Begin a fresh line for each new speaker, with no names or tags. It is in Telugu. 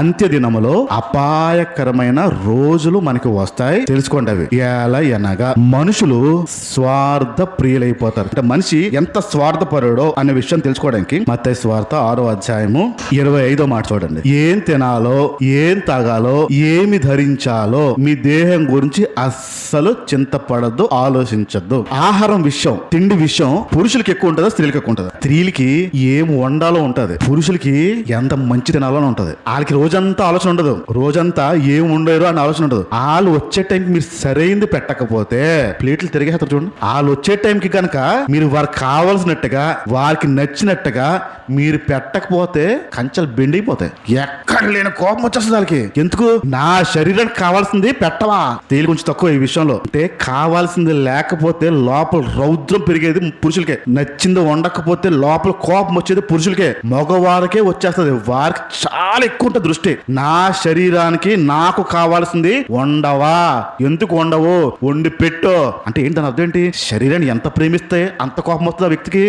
అంత్య దినములో అపాయకరమైన రోజులు మనకి వస్తాయి, తెలుసుకోండి. అవి ఎలా అనగా మనుషులు స్వార్థ ప్రియులైపోతారు. అంటే మనిషి ఎంత స్వార్థపరుడో అనే విషయం తెలుసుకోవడానికి మత్తయి సువార్త 6వ అధ్యాయము 25వ మాట చూడండి. ఏం తినాలో, ఏం తాగాలో, ఏమి ధరించాలో మీ దేహం గురించి అస్సలు చింతపడద్దు, ఆలోచించద్దు. ఆహారం విషయం, తిండి విషయం పురుషులకి ఎక్కువ ఉంటుందా, స్త్రీలకు ఎక్కువ ఉంటుందా? స్త్రీలకి ఏం వండాలో ఉంటది, పురుషులకి ఎంత మంచి తినాలో ఉంటది. వాళ్ళకి రోజంతా ఆలోచన ఉండదు, రోజంతా ఏం ఉండరు అని ఆలోచన ఉండదు. వాళ్ళు వచ్చే టైంకి మీరు సరైనది పెట్టకపోతే ప్లేట్లు తిరిగేస్తారు చూడండి. వాళ్ళు వచ్చే టైంకి కనుక మీరు వారికి కావాల్సినట్టుగా, వారికి నచ్చినట్టుగా మీరు పెట్టకపోతే కంచెలు బెండిపోతాయి. ఎక్కడ లేని కోపం వచ్చేస్తుంది వాళ్ళకి. ఎందుకు? నా శరీరానికి కావాల్సింది పెట్టవా? తేలి కొంచెం తక్కువ ఈ విషయంలో. అంటే కావాల్సింది లేకపోతే లోపల రౌద్రం పెరిగేది పురుషులకే, నచ్చింది వండకపోతే లోపల కోపం వచ్చేది పురుషులకే, మగవారికే వచ్చేస్తుంది. వారికి చాలా ఎక్కువ ఉంటుంది దృష్టి. నా శరీరానికి నాకు కావాల్సింది వండవా, ఎందుకు వండవు, వండి పెట్టు అంటే ఏంటి? దాని అర్థం ఏంటి? శరీరాన్ని ఎంత ప్రేమిస్తే అంత కోపం వస్తుంది ఆ వ్యక్తికి.